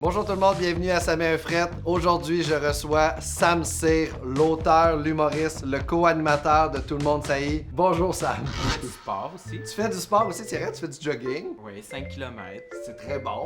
Bonjour tout le monde, bienvenue à Ça met un fret. Aujourd'hui, je reçois Sam Cyr, l'auteur, l'humoriste, le co-animateur de Tout le monde saillit. Bonjour Sam. Je fais du sport aussi. Tu fais du sport aussi, tu fais du jogging. Oui, 5 km. C'est très bon.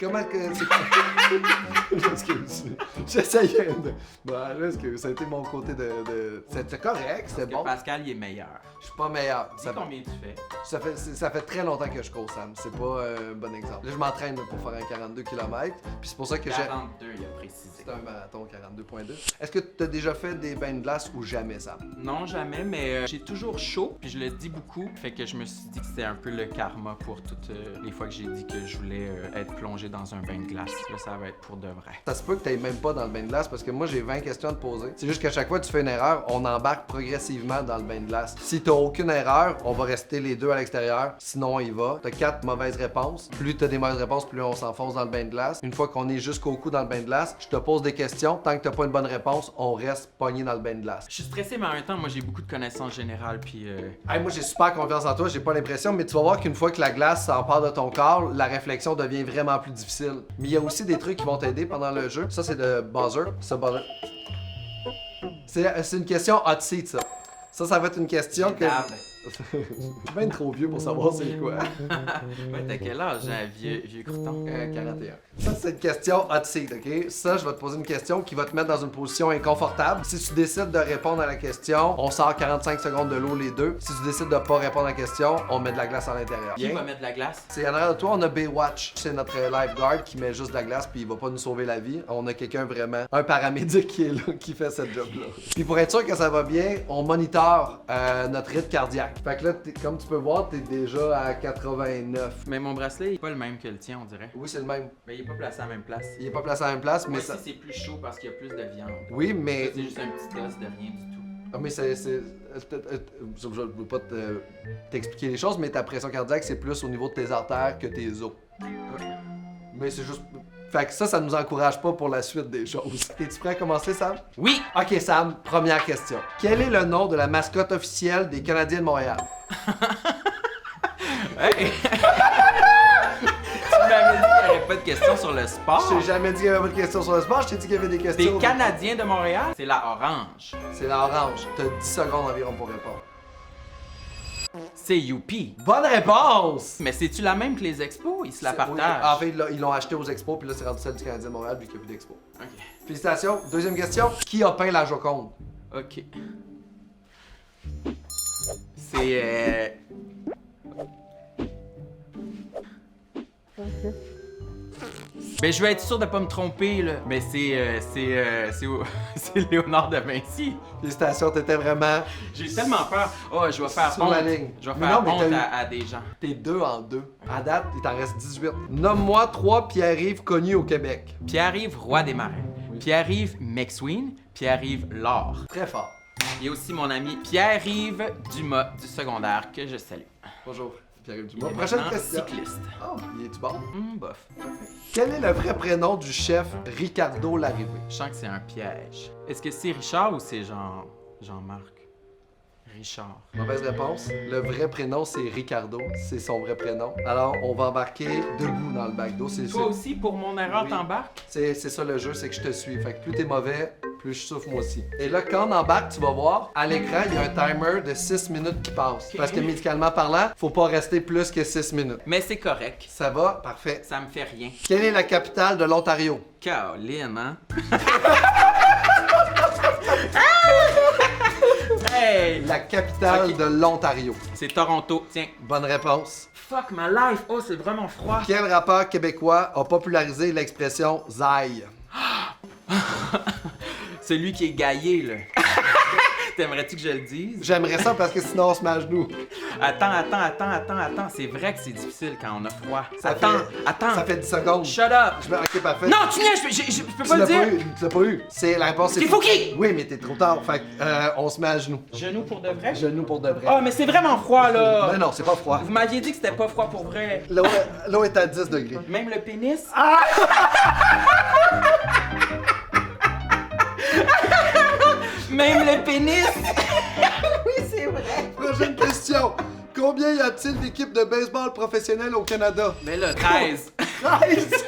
Comment que c'est... J'excuse. J'essayais de... Bon, j'excuse, ça a été mon côté de... C'était correct, c'était bon. Pascal, il est meilleur. Je suis pas meilleur. Dis combien tu fais? Ça fait très longtemps que je cours, Sam. C'est pas un bon exemple. Là, je m'entraîne pour faire un 42 km. Puis c'est pour ça que j'ai... 42, il a précisé. C'est un marathon 42.2. Est-ce que tu as déjà fait des bains de glace ou jamais, Sam? Non, jamais, mais j'ai toujours chaud, puis je le dis beaucoup. Fait que je me suis dit que c'était un peu le karma pour toutes les fois que j'ai dit que je voulais être plongé dans un bain de glace. Là, ça va être pour de vrai. Ça se peut que tu même pas dans le bain de glace parce que moi, j'ai 20 questions à te poser. C'est juste qu'à chaque fois que tu fais une erreur, on embarque progressivement dans le bain de glace. Si t'as aucune erreur, on va rester les deux à l'extérieur. Sinon, on y va. T'as 4 mauvaises réponses. Plus t'as des mauvaises réponses, plus on s'enfonce dans le bain de glace. Une fois qu'on est jusqu'au cou dans le bain de glace, je te pose des questions. Tant que t'as pas une bonne réponse, on reste pogné dans le bain de glace. Je suis stressé, mais en même temps, moi, j'ai beaucoup de connaissances générales, puis... Hey, moi, j'ai super confiance en toi. J'ai pas l'impression, mais tu vas voir qu'une fois que la glace s'empare de ton corps, la réflexion devient vraiment plus difficile. Mais il y a aussi des trucs qui vont t'aider pendant le jeu. Ça, c'est le buzzer. Ça, buzzer. C'est une question hot seat, ça. Ça va être une question que... Je suis bien trop vieux pour savoir c'est quoi. Ouais, t'as quel âge, hein, vieux crouton? 41. Ça, c'est une question hot seat, OK? Ça, je vais te poser une question qui va te mettre dans une position inconfortable. Si tu décides de répondre à la question, on sort 45 secondes de l'eau les deux. Si tu décides de pas répondre à la question, on met de la glace à l'intérieur. Qui va mettre de la glace? C'est en arrière de toi, on a Baywatch. C'est notre lifeguard qui met juste de la glace puis il va pas nous sauver la vie. On a quelqu'un vraiment, un paramédic qui est là, qui fait cette job-là. Puis pour être sûr que ça va bien, on monitore notre rythme cardiaque. Fait que là, comme tu peux voir, t'es déjà à 89. Mais mon bracelet, il est pas le même que le tien, on dirait. Oui, c'est le même. Mais il est pas placé à la même place. Il est pas placé à la même place, mais Moi, ça... si c'est plus chaud parce qu'il y a plus de viande. Oui, mais... C'est juste un petit os de rien du tout. Ah, mais je veux pas t'expliquer les choses, mais ta pression cardiaque, c'est plus au niveau de tes artères que tes os. Mais c'est juste... Fait que ça nous encourage pas pour la suite des choses. T'es-tu prêt à commencer, Sam? Oui! Ok, Sam, première question. Quel est le nom de la mascotte officielle des Canadiens de Montréal? Hey! Tu m'avais dit qu'il n'y avait pas de questions sur le sport. Je t'ai jamais dit qu'il y avait pas de questions sur le sport, je t'ai dit qu'il y avait des questions... Des Canadiens de Montréal? C'est la orange. C'est la orange. T'as 10 secondes environ pour répondre. C'est Youpi. Bonne réponse! Mais c'est-tu la même que les expos? Ils se la Oui, partagent. en fait, ils l'ont acheté aux expos, puis là, c'est rendu celle du Canadien de Montréal, vu qu'il n'y a plus d'expo. Ok. Félicitations. Deuxième question. Qui a peint la Joconde? Ok. C'est... Ben, je vais être sûr de pas me tromper, là. Mais c'est Léonard de Vinci. Félicitations, t'étais vraiment J'ai tellement peur. Oh, je vais faire sur honte. la ligne. Je vais Mais faire non, mais honte t'as eu- à des gens. T'es 2 en 2. À date, il t'en reste 18. Nomme-moi 3 Pierre-Yves connus au Québec. Pierre-Yves, roi des marins. Pierre-Yves McSween. Pierre-Yves Laure. Très fort. Il y a aussi mon ami Pierre-Yves Dumas du secondaire que je salue. Bonjour, Pierre-Yves Il Dumas. est Prochaine maintenant question. cycliste. Oh, il est-tu bon? Bof. Quel est le vrai prénom du chef Ricardo Larrivée? Je sens que c'est un piège. Est-ce que c'est Richard ou c'est Jean-Marc? Richard. Mauvaise réponse. Le vrai prénom, c'est Ricardo. C'est son vrai prénom. Alors, on va embarquer debout dans le bac d'eau. Toi aussi, pour mon erreur, Oui. t'embarques? C'est ça le jeu, c'est que je te suis. Fait que plus t'es mauvais, plus je souffre moi aussi. Et là, quand on embarque, tu vas voir, à l'écran, il y a un timer de 6 minutes qui passe. Ok. Parce que médicalement parlant, faut pas rester plus que 6 minutes. Mais c'est correct. Ça va? Parfait. Ça me fait rien. Quelle est la capitale de l'Ontario? Caroline, hein? Hey! La capitale Ok. de l'Ontario. C'est Toronto. Tiens. Bonne réponse. Fuck my life. Oh, c'est vraiment froid. Quel rappeur québécois a popularisé l'expression Zaï? Celui qui est gaillé, là. T'aimerais-tu que je le dise? J'aimerais ça parce que sinon on se met à genoux. Attends. C'est vrai que c'est difficile quand on a froid. Ça fait 10 secondes. Shut up. Ok, parfait. Non, tu niaises, je peux Tu pas le l'as dire. pas eu, tu l'as pas eu. C'est la réponse, c'est C'est Fouki! Oui, mais t'es trop tard. Fait que, on se met à genoux. Genoux pour de vrai? Genoux pour de vrai. Oh, mais c'est vraiment froid, là. Mais non, c'est pas froid. Vous m'aviez dit que c'était pas froid pour vrai. L'eau est à 10 degrés. Même le pénis? Même le pénis? Oui, c'est vrai. Prochaine question. Combien y a-t-il d'équipes de baseball professionnelles au Canada? Mais là, 13. 13!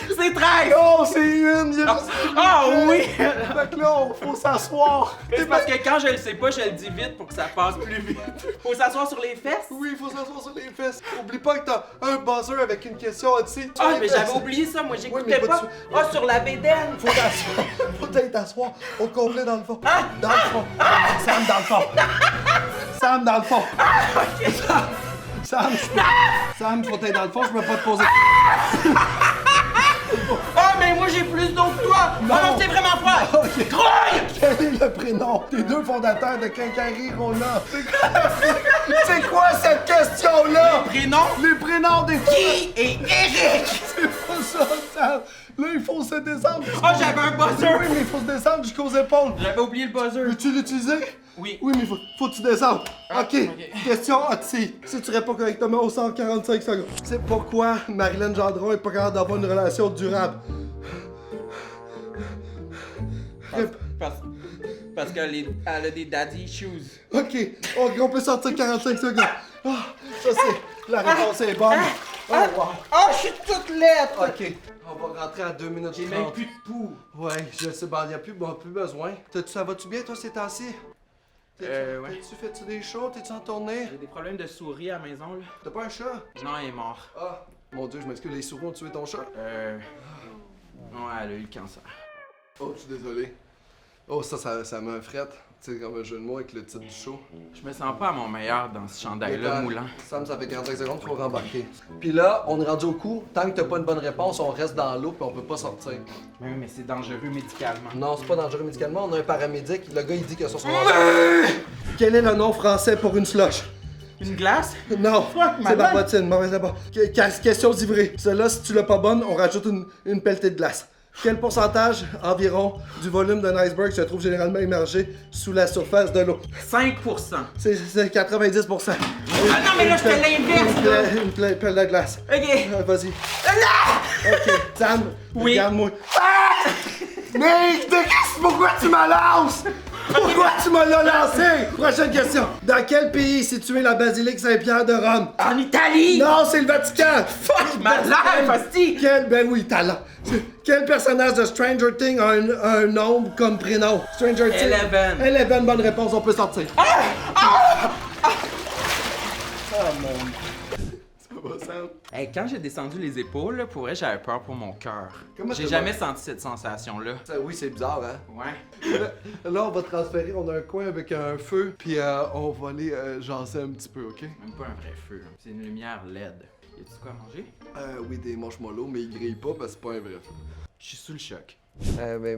C'est 13! Oh, c'est une! Il y a juste Ah une. oui! Fait que là, faut s'asseoir. C'est parce que quand je le sais pas, je le dis vite pour que ça passe plus vite. Faut s'asseoir sur les fesses? Oui, il faut s'asseoir sur les fesses. Oublie pas que t'as un buzzer avec une question au-dessus. Ah, mais j'avais oublié ça, moi Oui, j'écoutais mais pas. pas Ah, sur la bédaine! Faut t'asseoir. Faut t'aller t'asseoir au complet dans le fond. Ah! Dans le fond. Sam dans le fond. Sam dans le fond. Sam, faut t'aller dans le fond, je peux pas te poser. Ah, mais moi j'ai plus d'eau que toi! Non. Ah non, c'est vraiment froid! Ok. Croille! Quel est le prénom des deux fondateurs de Quincaillerie Rona? C'est quoi cette question-là? Prénom? Les prénoms des Qui est Eric? C'est pas ça, Sam. Là, il faut se descendre. Ah, j'avais un buzzer! Oui, mais il faut se descendre jusqu'aux épaules. J'avais oublié le buzzer. Veux-tu l'utiliser? Oui. Oui, mais faut que tu descendes. Ah, OK. ok. Question hot-seat. Si tu réponds correctement aux 145 secondes. C'est pourquoi Marilyn Gendron est pas capable d'avoir une relation durable. Parce qu'elle a des daddy issues. OK. On peut sortir 45 secondes. Ah, ça, c'est... La réponse est bonne. Oh, wow. Ah, je suis toute laide! OK. On va rentrer à 2 minutes J'ai 30. même plus de poux. Ouais, je sais, ben, y a plus besoin. Ça va-tu bien, toi, ces temps-ci? Ouais. Fais-tu des shows? T'es-tu en tournée? J'ai des problèmes de souris à la maison, là. T'as pas un chat? Non, il est mort. Ah, mon Dieu, je m'excuse, les souris ont tué ton chat? Ouais, elle a eu le cancer. Oh, je suis désolé. Oh, ça me frette. Tu sais, comme un jeu de mots avec le titre du show. Je me sens pas à mon meilleur dans ce chandail-là moulant. Sam, ça fait 45 secondes, faut rembarquer. Puis là, on est rendu au coup. Tant que t'as pas une bonne réponse, on reste dans l'eau puis on peut pas sortir. Oui, mais c'est dangereux médicalement. Non, c'est pas dangereux médicalement, on a un paramédic. Le gars, il dit que sur son... Quel est le nom français pour une slush? Une glace? Non, Fuck, c'est madame. barbotine, mauvaise d'abord. Question d'ivrée. Celle-là, si tu l'as pas bonne, on rajoute une pelletée de glace. Quel pourcentage environ du volume d'un iceberg se trouve généralement immergé sous la surface de l'eau? 5%. C'est 90%. Ah non, mais là, je fais l'inverse, là. Une pelle de glace. OK. Vas-y. Ok, Sam, Oui. regarde-moi. Ah! Mais pourquoi tu me lances? Pourquoi tu me l'as lancé? Prochaine question. Dans quel pays est située la basilique Saint-Pierre de Rome? En Italie! Non, c'est le Vatican! Fuck, ma life, hostie! Ben oui, talent. Quel personnage de Stranger Things a un nom comme prénom? Stranger Things. Eleven. Eleven, bonne réponse, on peut sortir. Ah mon Dieu. Ça va, Sam? Hey, quand j'ai descendu les épaules, là, pour vrai, j'avais peur pour mon cœur. Comment J'ai ça jamais va? senti cette sensation-là. Oui, c'est bizarre, hein? Ouais. Là, on va transférer, on a un coin avec un feu, puis on va aller jaser un petit peu, ok? Même pas un vrai feu. C'est une lumière LED. Y a-tu quoi à manger? Oui, des marshmallows, mais ils grillent pas parce que c'est pas un vrai feu. Je suis sous le choc.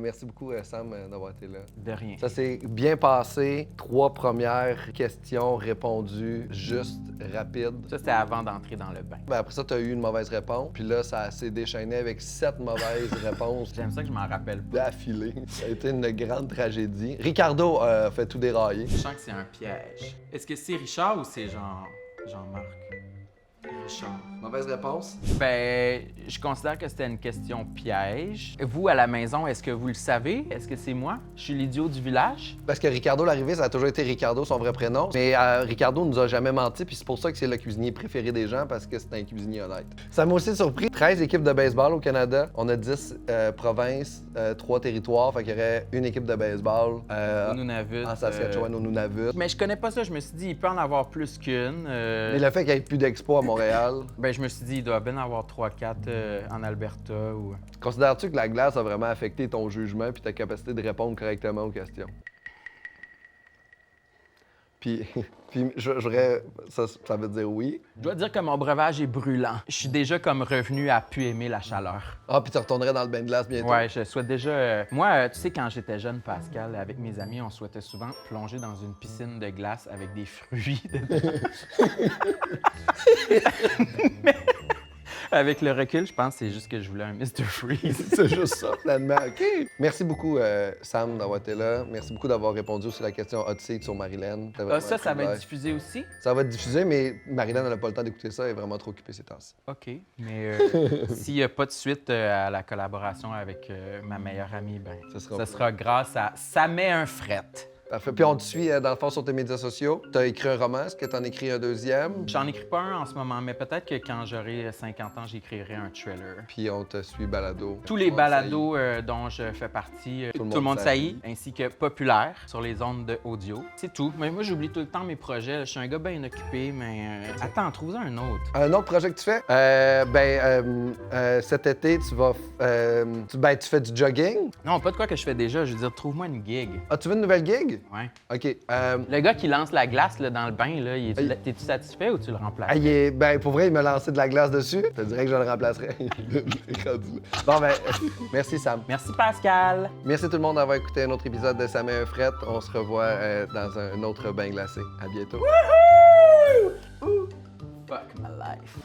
Merci beaucoup, Sam, d'avoir été là. De rien. Ça s'est bien passé. 3 premières questions répondues, juste, rapides. Ça, c'était avant d'entrer dans le bain. Après ça, tu as eu une mauvaise réponse, puis là, ça s'est déchaîné avec 7 mauvaises réponses J'aime ça que je m'en rappelle pas. d'affilée. Ça a été une grande tragédie. Ricardo a fait tout dérailler. Je sens que c'est un piège. Est-ce que c'est Richard ou c'est Jean-Marc? Richard. Mauvaise réponse? Ben, je considère que c'était une question piège. Vous, à la maison, est-ce que vous le savez? Est-ce que c'est moi? Je suis l'idiot du village? Parce que Ricardo l'arrivée, ça a toujours été Ricardo, son vrai prénom. Mais Ricardo nous a jamais menti, puis c'est pour ça que c'est le cuisinier préféré des gens, parce que c'est un cuisinier honnête. Ça m'a aussi surpris. 13 équipes de baseball au Canada. On a 10 provinces, 3 territoires, fait qu'il y aurait une équipe de baseball Au Nunavut. en Saskatchewan, au Nunavut. Mais je connais pas ça. Je me suis dit, il peut en avoir plus qu'une. Mais le fait qu'il n'y ait plus d'expo à Montréal, Ben, je me suis dit, il doit bien en avoir 3-4 en Alberta ou... considères-tu que la glace a vraiment affecté ton jugement puis ta capacité de répondre correctement aux questions? Puis, ça veut dire oui. Je dois dire que mon breuvage est brûlant. Je suis déjà comme revenu à pu aimer la chaleur. Ah, puis tu retournerais dans le bain de glace bientôt. Ouais, je souhaite déjà... Moi, tu sais, quand j'étais jeune, Pascal, avec mes amis, on souhaitait souvent plonger dans une piscine de glace avec des fruits dedans. Mais avec le recul, je pense que c'est juste que je voulais un Mr. Freeze. C'est juste ça, pleinement. OK. Merci beaucoup, Sam, d'avoir été là. Merci beaucoup d'avoir répondu aussi à la question hot seat sur Marilyn. C'était vraiment Ah, ça un va être privilège. diffusé aussi? Ça va être diffusé, mais Marilyn n'a pas le temps d'écouter ça. Elle est vraiment trop occupée ces temps-ci. OK. Mais s'il n'y a pas de suite à la collaboration avec ma meilleure amie, ben, Ça sera ça sera grâce à Ça met un fret. Parfait. Puis on te suit, dans le fond, sur tes médias sociaux. T'as écrit un roman, est-ce que t'en écris un deuxième? J'en écris pas un en ce moment, mais peut-être que quand j'aurai 50 ans, j'écrirai un thriller. Puis on te suit balado. Tous les balados dont je fais partie, Tout le monde saillit, ainsi que populaire sur les ondes de audio. C'est tout. Mais moi, j'oublie tout le temps mes projets. Je suis un gars bien occupé, mais attends, trouve-en un autre. Un autre projet que tu fais? Cet été, tu vas... tu fais du jogging? Non, pas de quoi que je fais déjà. Je veux dire, trouve-moi une gig. Ah, tu veux une nouvelle gig? Ouais. OK. Le gars qui lance la glace là, dans le bain, là, t'es-tu satisfait ou tu le remplaces? Pour vrai, il m'a lancé de la glace dessus. Je te dirais que je le remplacerais. Bon, merci Sam. Merci Pascal. Merci tout le monde d'avoir écouté un autre épisode de Sam et un Fret. On se revoit dans un autre bain glacé. À bientôt. Woohoo! Fuck my life.